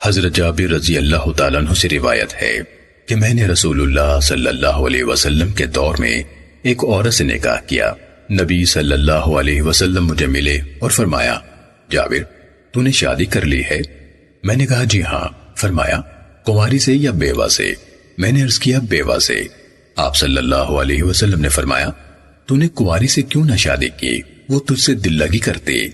حضرت جابر رضی اللہ تعالیٰ عنہ سے روایت ہے کہ میں نے رسول اللہ صلی اللہ علیہ وسلم کے دور میں ایک عورت سے نکاح کیا۔ نبی صلی اللہ علیہ وسلم مجھے ملے اور فرمایا، جابر تو نے شادی کر لی ہے؟ میں نے کہا جی ہاں۔ فرمایا، کنواری سے یا بیوہ سے؟ میں نے عرض کیا بیوہ سے۔ آپ صلی اللہ علیہ وسلم نے فرمایا، تو نے کنواری سے کیوں نہ شادی کی؟ وہ تجھ سے دل لگی کرتی۔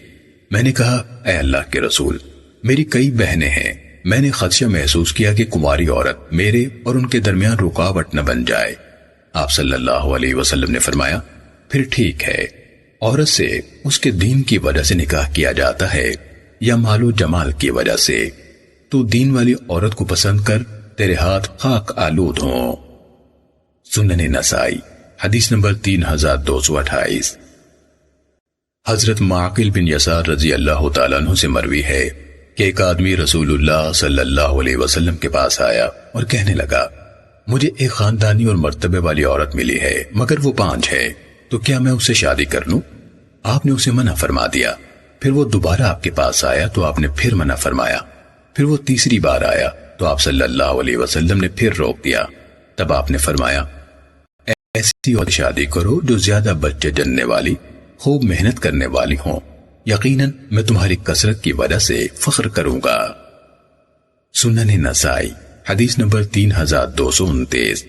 میں نے کہا، اے اللہ کے رسول، میری کئی بہنیں ہیں، میں نے خدشہ محسوس کیا کہ کنواری عورت میرے اور ان کے درمیان رکاوٹ نہ بن جائے۔ آپ صلی اللہ علیہ وسلم نے فرمایا، پھر ٹھیک ہے، عورت سے اس کے دین کی وجہ سے نکاح کیا جاتا ہے یا مال و جمال کی وجہ سے، تو دین والی عورت کو پسند کر، تیرے ہاتھ خاک آلود ہوں۔ سنن نسائی حدیث نمبر 3228۔ حضرت معقل بن یسار رضی اللہ تعالیٰ عنہ سے مروی ہے کہ ایک آدمی رسول اللہ صلی اللہ علیہ وسلم کے پاس آیا اور کہنے لگا، مجھے ایک خاندانی اور مرتبے والی عورت ملی ہے مگر وہ بانجھ ہے، تو کیا میں اسے شادی کر لوں؟ آپ نے اسے منع فرما دیا۔ پھر وہ دوبارہ آپ کے پاس آیا تو آپ نے پھر منع فرمایا۔ پھر وہ تیسری بار آیا تو آپ صلی اللہ علیہ وسلم نے پھر روک دیا۔ تب آپ نے فرمایا، ایسی اور شادی کرو جو زیادہ بچے جننے والی، خوب محنت کرنے والی ہوں، یقیناً میں تمہاری کثرت کی وجہ سے فخر کروں گا۔ سنن نسائی حدیث نمبر 3229۔